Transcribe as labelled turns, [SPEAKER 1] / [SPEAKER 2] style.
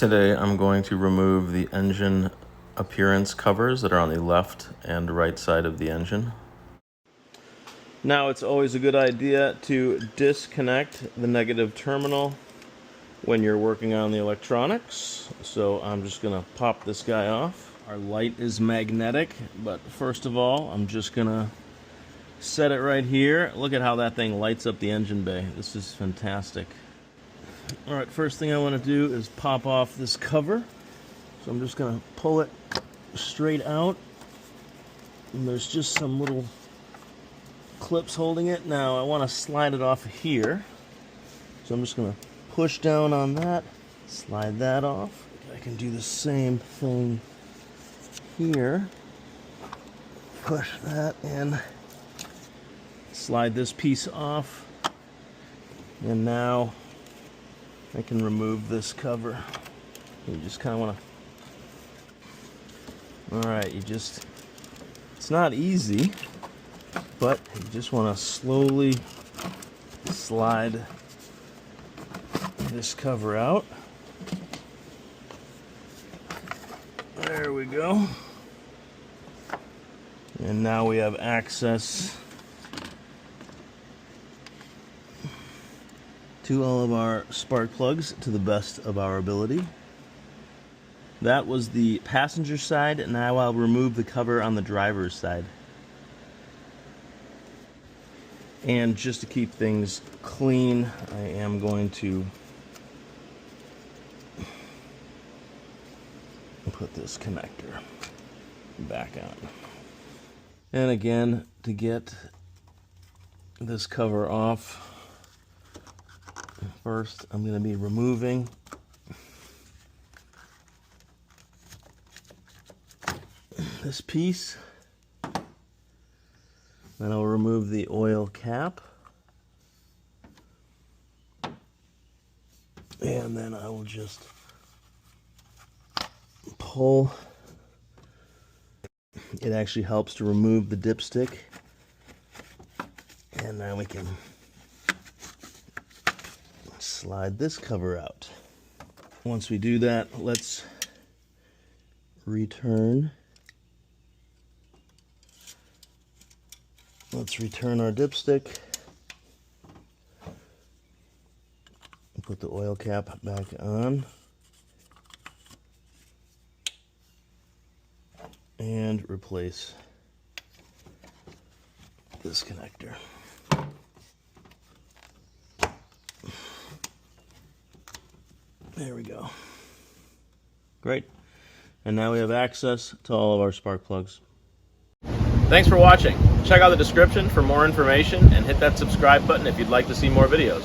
[SPEAKER 1] Today I'm going to remove the engine appearance covers that are on the left and right side of the engine. Now it's always a good idea to disconnect the negative terminal when you're working on the electronics. So I'm just going to pop this guy off. Our light is magnetic, but first of all I'm just going to set it right here. Look at how that thing lights up the engine bay. This is fantastic. Alright, first thing I want to do is pop off this cover. So I'm just going to pull it straight out. And there's just some little clips holding it. Now I want to slide it off here. So I'm just going to push down on that, slide that off. I can do the same thing here. Push that in. Slide this piece off. And now I can remove this cover. You just kind of want to... Alright, it's not easy, but you just want to slowly slide this cover out. There we go. And now we have access to all of our spark plugs to the best of our ability. That was the passenger side. Now I'll remove the cover on the driver's side. And just to keep things clean, I am going to put this connector back on. And again, to get this cover off, first I'm going to be removing this piece. Then I'll remove the oil cap. And then I will just pull. It actually helps to remove the dipstick. And now we can slide this cover out. Once we do that, let's return. Let's return our dipstick. Put the oil cap back on. And replace this connector. There we go. Great. And now we have access to all of our spark plugs. Thanks for watching. Check out the description for more information and hit that subscribe button if you'd like to see more videos.